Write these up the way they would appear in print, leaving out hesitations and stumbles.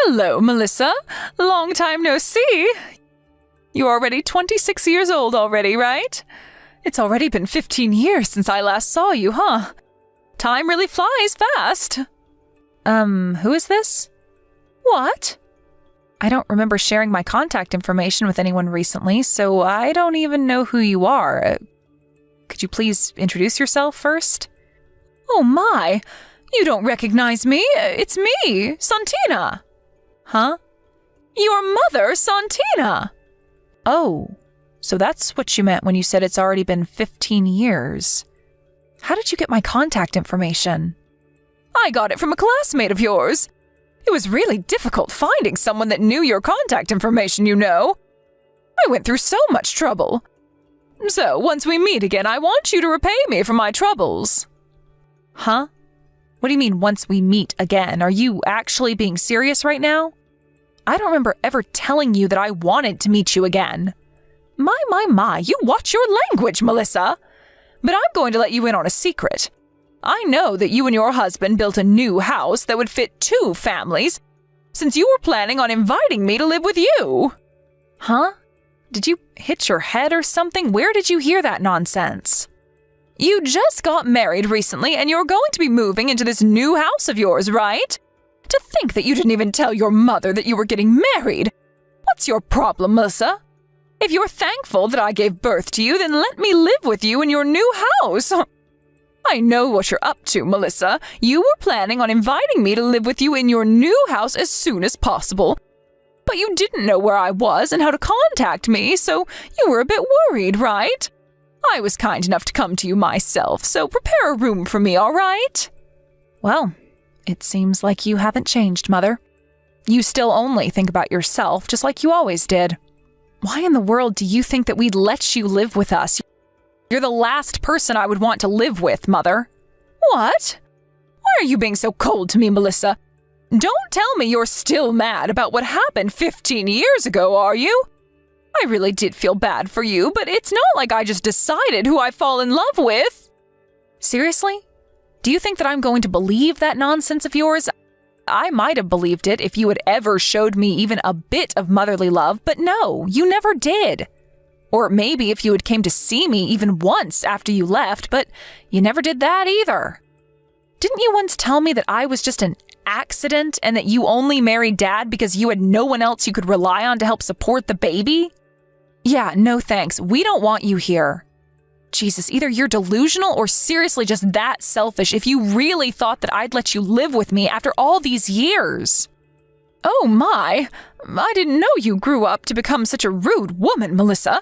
Hello, Melissa. Long time no see. You're already 26 years old already, right? It's already been 15 years since I last saw you, huh? Time really flies fast. Who is this? What? I don't remember sharing my contact information with anyone recently, so I don't even know who you are. Could you please introduce yourself first? Oh my! You don't recognize me! It's me, Santina! Huh? Your mother, Santina! Oh, so that's what you meant when you said it's already been 15 years. How did you get my contact information? I got it from a classmate of yours. It was really difficult finding someone that knew your contact information, you know. I went through so much trouble. So, once we meet again, I want you to repay me for my troubles. Huh? What do you mean, once we meet again? Are you actually being serious right now? I don't remember ever telling you that I wanted to meet you again. My, you watch your language, Melissa. But I'm going to let you in on a secret. I know that you and your husband built a new house that would fit 2 families, since you were planning on inviting me to live with you. Huh? Did you hit your head or something? Where did you hear that nonsense? You just got married recently and you're going to be moving into this new house of yours, right? To think that you didn't even tell your mother that you were getting married. What's your problem, Melissa? If you're thankful that I gave birth to you, then let me live with you in your new house. I know what you're up to, Melissa. You were planning on inviting me to live with you in your new house as soon as possible. But you didn't know where I was and how to contact me, so you were a bit worried, right? I was kind enough to come to you myself, so prepare a room for me, all right? Well, it seems like you haven't changed, Mother. You still only think about yourself, just like you always did. Why in the world do you think that we'd let you live with us? You're the last person I would want to live with, Mother. What? Why are you being so cold to me, Melissa? Don't tell me you're still mad about what happened 15 years ago, are you? I really did feel bad for you, but it's not like I just decided who I fall in love with. Seriously? Do you think that I'm going to believe that nonsense of yours? I might have believed it if you had ever showed me even a bit of motherly love, but no, you never did. Or maybe if you had came to see me even once after you left, but you never did that either. Didn't you once tell me that I was just an accident and that you only married Dad because you had no one else you could rely on to help support the baby? Yeah, no thanks. We don't want you here. Jesus, either you're delusional or seriously just that selfish if you really thought that I'd let you live with me after all these years. Oh my, I didn't know you grew up to become such a rude woman, Melissa.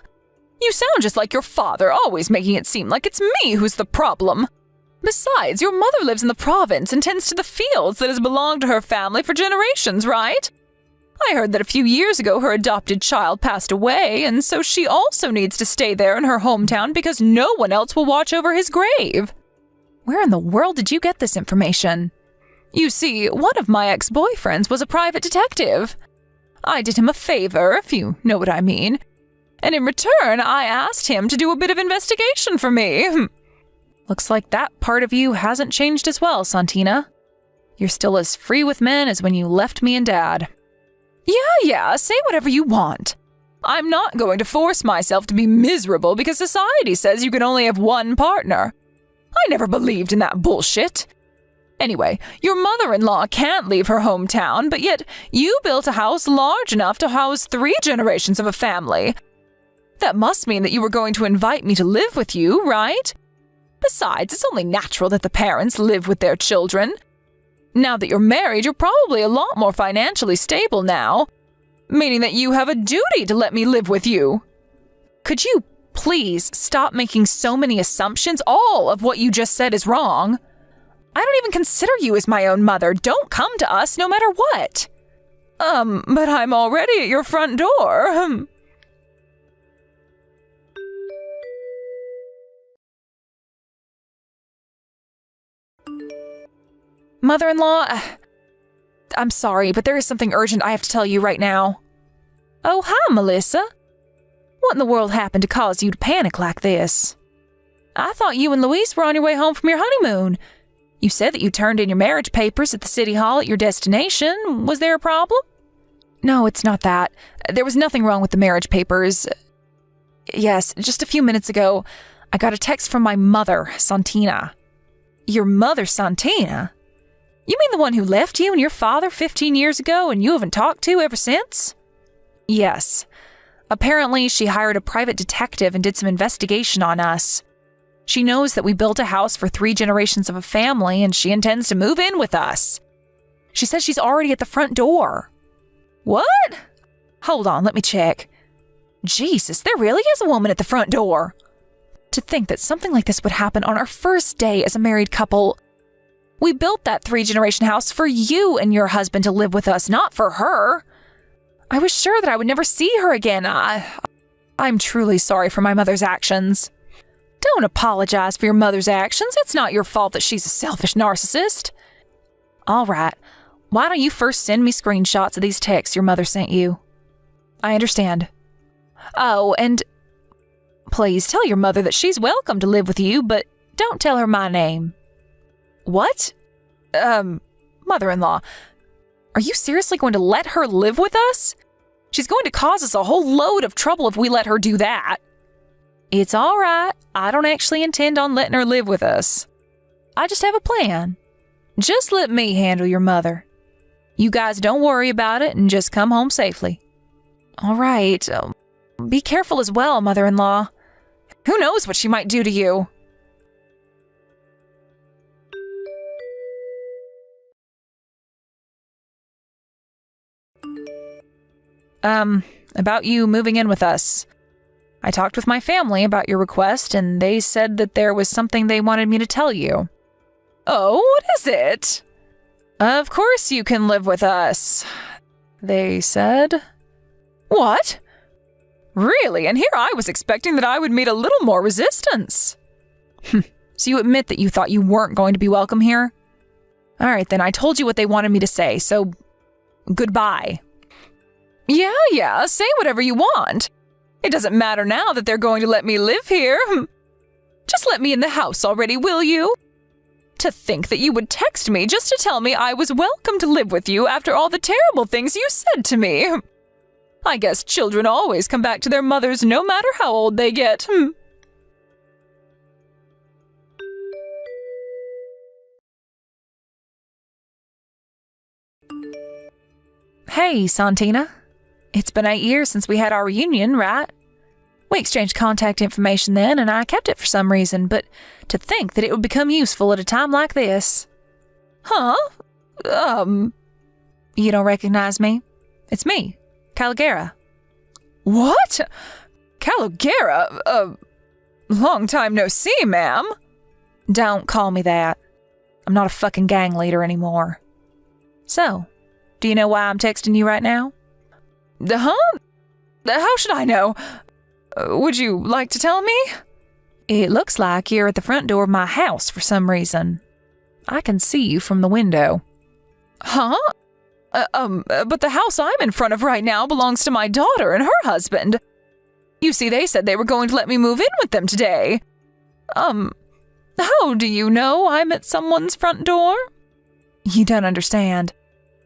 You sound just like your father, always making it seem like it's me who's the problem. Besides, your mother lives in the province and tends to the fields that has belonged to her family for generations, right? I heard that a few years ago her adopted child passed away, and so she also needs to stay there in her hometown because no one else will watch over his grave. Where in the world did you get this information? You see, one of my ex-boyfriends was a private detective. I did him a favor, if you know what I mean. And in return, I asked him to do a bit of investigation for me. Looks like that part of you hasn't changed as well, Santina. You're still as free with men as when you left me and Dad. Yeah, say whatever you want. I'm not going to force myself to be miserable because society says you can only have one partner. I never believed in that bullshit. Anyway, your mother-in-law can't leave her hometown, but yet you built a house large enough to house 3 generations of a family. That must mean that you were going to invite me to live with you, right? Besides, it's only natural that the parents live with their children. Now that you're married, you're probably a lot more financially stable now, meaning that you have a duty to let me live with you. Could you please stop making so many assumptions? All of what you just said is wrong. I don't even consider you as my own mother. Don't come to us no matter what. But I'm already at your front door. Mother-in-law, I'm sorry, but there is something urgent I have to tell you right now. Oh, hi, Melissa. What in the world happened to cause you to panic like this? I thought you and Luis were on your way home from your honeymoon. You said that you turned in your marriage papers at the city hall at your destination. Was there a problem? No, it's not that. There was nothing wrong with the marriage papers. Yes, just a few minutes ago, I got a text from my mother, Santina. Your mother, Santina? You mean the one who left you and your father 15 years ago and you haven't talked to ever since? Yes. Apparently, she hired a private detective and did some investigation on us. She knows that we built a house for 3 generations of a family and she intends to move in with us. She says she's already at the front door. What? Hold on, let me check. Jesus, there really is a woman at the front door. To think that something like this would happen on our first day as a married couple. We built that 3-generation house for you and your husband to live with us, not for her. I was sure that I would never see her again. I'm truly sorry for my mother's actions. Don't apologize for your mother's actions. It's not your fault that she's a selfish narcissist. All right. Why don't you first send me screenshots of these texts your mother sent you? I understand. Oh, and please tell your mother that she's welcome to live with you, but don't tell her my name. What? Mother-in-law, are you seriously going to let her live with us? She's going to cause us a whole load of trouble if we let her do that. It's all right. I don't actually intend on letting her live with us. I just have a plan. Just let me handle your mother. You guys don't worry about it and just come home safely. All right. Be careful as well, mother-in-law. Who knows what she might do to you? About you moving in with us. I talked with my family about your request, and they said that there was something they wanted me to tell you. Oh, what is it? Of course you can live with us, they said. What? Really? And here I was expecting that I would meet a little more resistance. So you admit that you thought you weren't going to be welcome here? All right, then I told you what they wanted me to say, so goodbye. Yeah, say whatever you want. It doesn't matter now that they're going to let me live here. Just let me in the house already, will you? To think that you would text me just to tell me I was welcome to live with you after all the terrible things you said to me. I guess children always come back to their mothers no matter how old they get. Hey, Santina. It's been 8 years since we had our reunion, right? We exchanged contact information then, and I kept it for some reason, but to think that it would become useful at a time like this. Huh? You don't recognize me? It's me, Caligera. What? Caligera? Long time no see, ma'am. Don't call me that. I'm not a fucking gang leader anymore. So, do you know why I'm texting you right now? Huh? How should I know? Would you like to tell me? It looks like you're at the front door of my house for some reason. I can see you from the window. Huh? But the house I'm in front of right now belongs to my daughter and her husband. You see, they said they were going to let me move in with them today. How do you know I'm at someone's front door? You don't understand.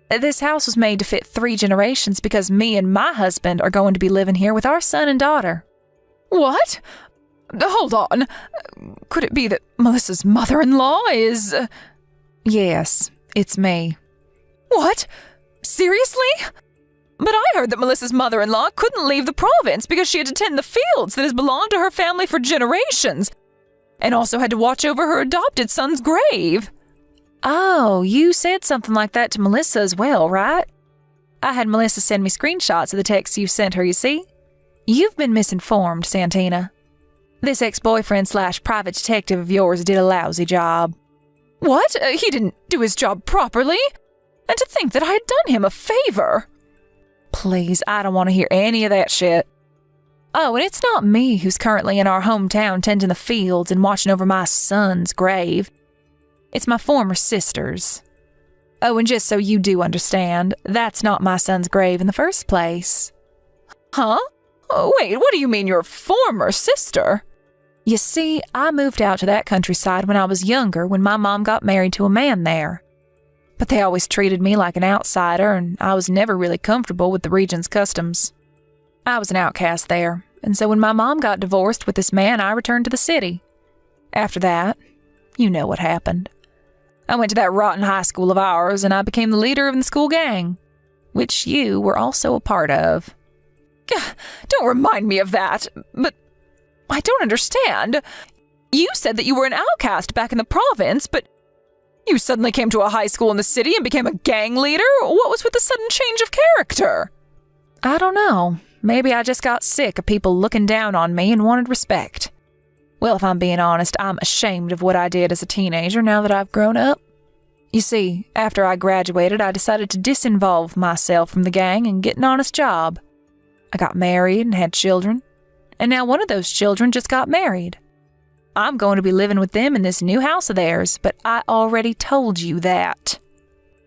This house was made to fit 3 generations because me and my husband are going to be living here with our son and daughter. What? Hold on. Could it be that Melissa's mother-in-law is... Yes, it's me. What? Seriously? But I heard that Melissa's mother-in-law couldn't leave the province because she had to tend the fields that has belonged to her family for generations, and also had to watch over her adopted son's grave. Oh, you said something like that to Melissa as well, right? I had Melissa send me screenshots of the texts you sent her, you see? You've been misinformed, Santina. This ex-boyfriend/private detective of yours did a lousy job. What? He didn't do his job properly? And to think that I had done him a favor. Please, I don't want to hear any of that shit. Oh, and it's not me who's currently in our hometown tending the fields and watching over my son's grave. It's my former sister's. Oh, and just so you do understand, that's not my son's grave in the first place. Huh? Oh, wait, what do you mean your former sister? You see, I moved out to that countryside when I was younger when my mom got married to a man there. But they always treated me like an outsider, and I was never really comfortable with the region's customs. I was an outcast there, and so when my mom got divorced with this man, I returned to the city. After that, you know what happened. I went to that rotten high school of ours, and I became the leader of the school gang, which you were also a part of. Don't remind me of that, but I don't understand. You said that you were an outcast back in the province, but you suddenly came to a high school in the city and became a gang leader? What was with the sudden change of character? I don't know. Maybe I just got sick of people looking down on me and wanted respect. Well, if I'm being honest, I'm ashamed of what I did as a teenager now that I've grown up. You see, after I graduated, I decided to disinvolve myself from the gang and get an honest job. I got married and had children, and now one of those children just got married. I'm going to be living with them in this new house of theirs, but I already told you that.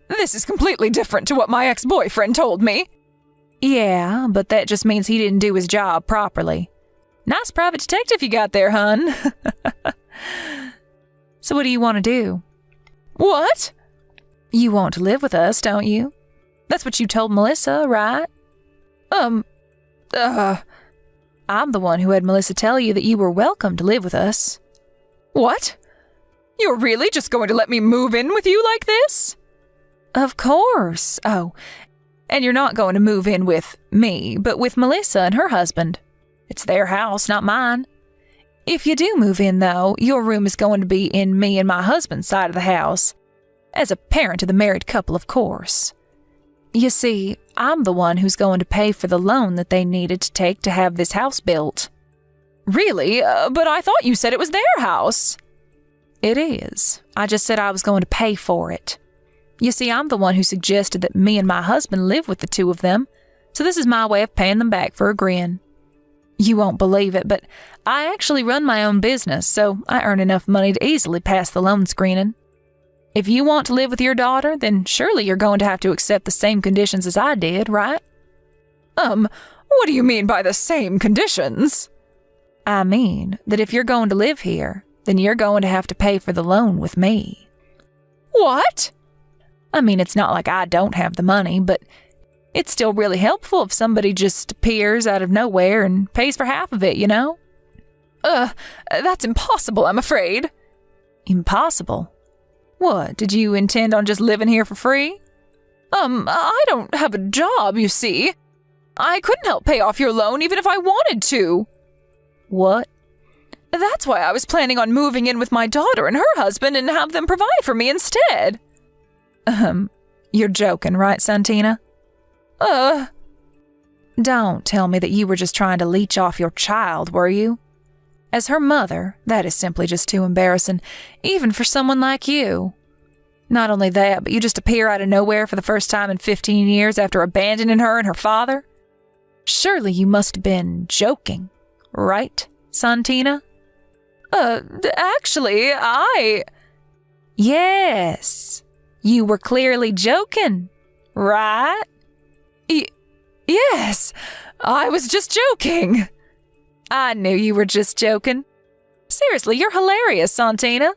This is completely different to what my ex-boyfriend told me. Yeah, but that just means he didn't do his job properly. Nice private detective you got there, hun. So what do you want to do? What? You want to live with us, don't you? That's what you told Melissa, right? I'm the one who had Melissa tell you that you were welcome to live with us. What? You're really just going to let me move in with you like this? Of course. Oh, and you're not going to move in with me, but with Melissa and her husband. It's their house, not mine. If you do move in, though, your room is going to be in me and my husband's side of the house. As a parent of the married couple, of course. You see, I'm the one who's going to pay for the loan that they needed to take to have this house built. Really? But I thought you said it was their house. It is. I just said I was going to pay for it. You see, I'm the one who suggested that me and my husband live with the two of them, so this is my way of paying them back for agreeing. You won't believe it, but I actually run my own business, so I earn enough money to easily pass the loan screening. If you want to live with your daughter, then surely you're going to have to accept the same conditions as I did, right? What do you mean by the same conditions? I mean that if you're going to live here, then you're going to have to pay for the loan with me. What? I mean, it's not like I don't have the money, but it's still really helpful if somebody just appears out of nowhere and pays for half of it, you know? That's impossible, I'm afraid. Impossible? What, did you intend on just living here for free? I don't have a job, you see. I couldn't help pay off your loan even if I wanted to. What? That's why I was planning on moving in with my daughter and her husband and have them provide for me instead. You're joking, right, Santina? Don't tell me that you were just trying to leech off your child, were you? As her mother, that is simply just too embarrassing, even for someone like you. Not only that, but you just appear out of nowhere for the first time in 15 years after abandoning her and her father? Surely you must have been joking, right, Santina? Actually, Yes, you were clearly joking, right? Yes, I was just joking. I knew you were just joking. Seriously, you're hilarious, Santina.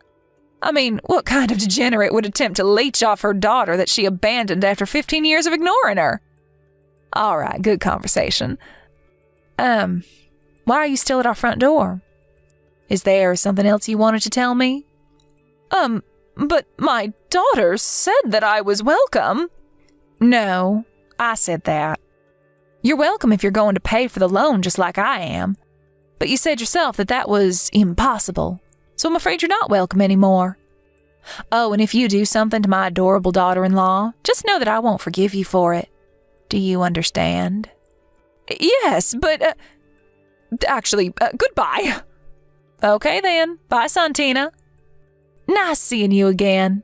I mean, what kind of degenerate would attempt to leech off her daughter that she abandoned after 15 years of ignoring her? All right, good conversation. Why are you still at our front door? Is there something else you wanted to tell me? But my daughter said that I was welcome. No, I said that. You're welcome if you're going to pay for the loan just like I am. But you said yourself that that was impossible, so I'm afraid you're not welcome anymore. Oh, and if you do something to my adorable daughter-in-law, just know that I won't forgive you for it. Do you understand? Yes, but, actually, goodbye. Okay then, bye, Santina. Nice seeing you again.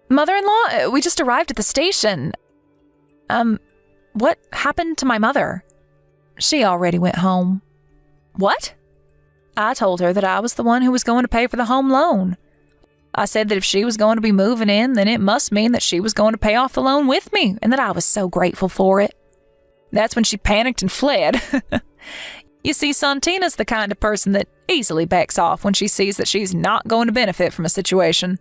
Mother-in-law, we just arrived at the station. What happened to my mother? She already went home. What? I told her that I was the one who was going to pay for the home loan. I said that if she was going to be moving in, then it must mean that she was going to pay off the loan with me, and that I was so grateful for it. That's when she panicked and fled. You see, son, Tina's the kind of person that easily backs off when she sees that she's not going to benefit from a situation.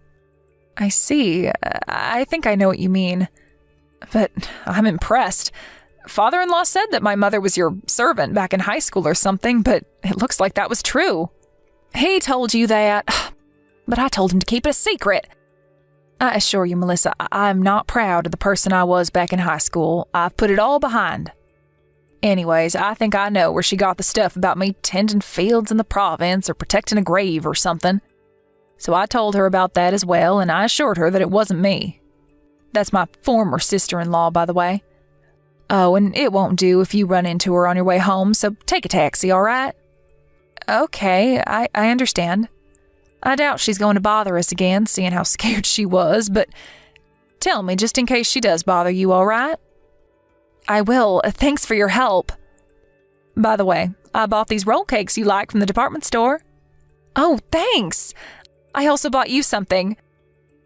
I see. I think I know what you mean. But I'm impressed. Father-in-law said that my mother was your servant back in high school or something, but it looks like that was true. He told you that, but I told him to keep it a secret. I assure you, Melissa, I'm not proud of the person I was back in high school. I've put it all behind. Anyways, I think I know where she got the stuff about me tending fields in the province or protecting a grave or something. So I told her about that as well, and I assured her that it wasn't me. That's my former sister-in-law, by the way. Oh, and it won't do if you run into her on your way home, so take a taxi, all right? Okay, I understand. I doubt she's going to bother us again, seeing how scared she was, but tell me just in case she does bother you, all right? I will. Thanks for your help. By the way, I bought these roll cakes you like from the department store. Oh, thanks. I also bought you something.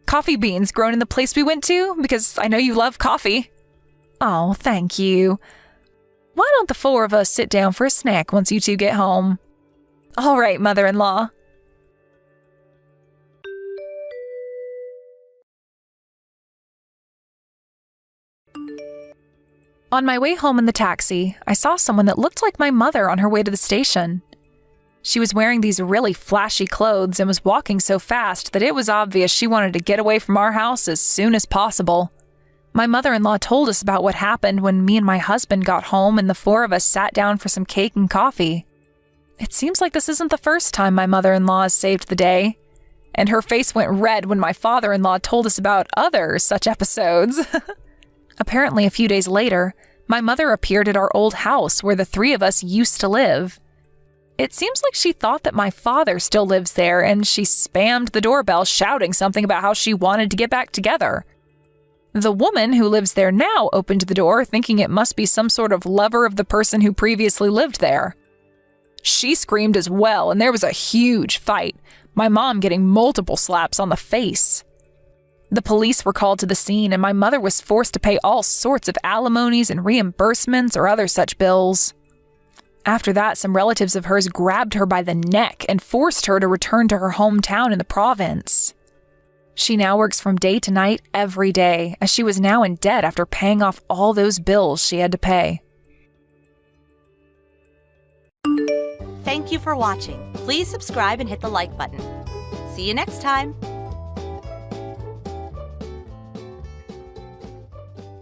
Coffee beans grown in the place we went to, because I know you love coffee. Oh, thank you. Why don't the four of us sit down for a snack once you two get home? All right, mother-in-law. On my way home in the taxi, I saw someone that looked like my mother on her way to the station. She was wearing these really flashy clothes and was walking so fast that it was obvious she wanted to get away from our house as soon as possible. My mother-in-law told us about what happened when me and my husband got home and the four of us sat down for some cake and coffee. It seems like this isn't the first time my mother-in-law has saved the day, and her face went red when my father-in-law told us about other such episodes. Apparently, a few days later, my mother appeared at our old house where the three of us used to live. It seems like she thought that my father still lives there, and she spammed the doorbell shouting something about how she wanted to get back together. The woman who lives there now opened the door, thinking it must be some sort of lover of the person who previously lived there. She screamed as well, and there was a huge fight, my mom getting multiple slaps on the face. The police were called to the scene, and my mother was forced to pay all sorts of alimonies and reimbursements or other such bills. After that, some relatives of hers grabbed her by the neck and forced her to return to her hometown in the province. She now works from day to night every day, as she was now in debt after paying off all those bills she had to pay. Thank you for watching. Please subscribe and hit the like button. See you next time.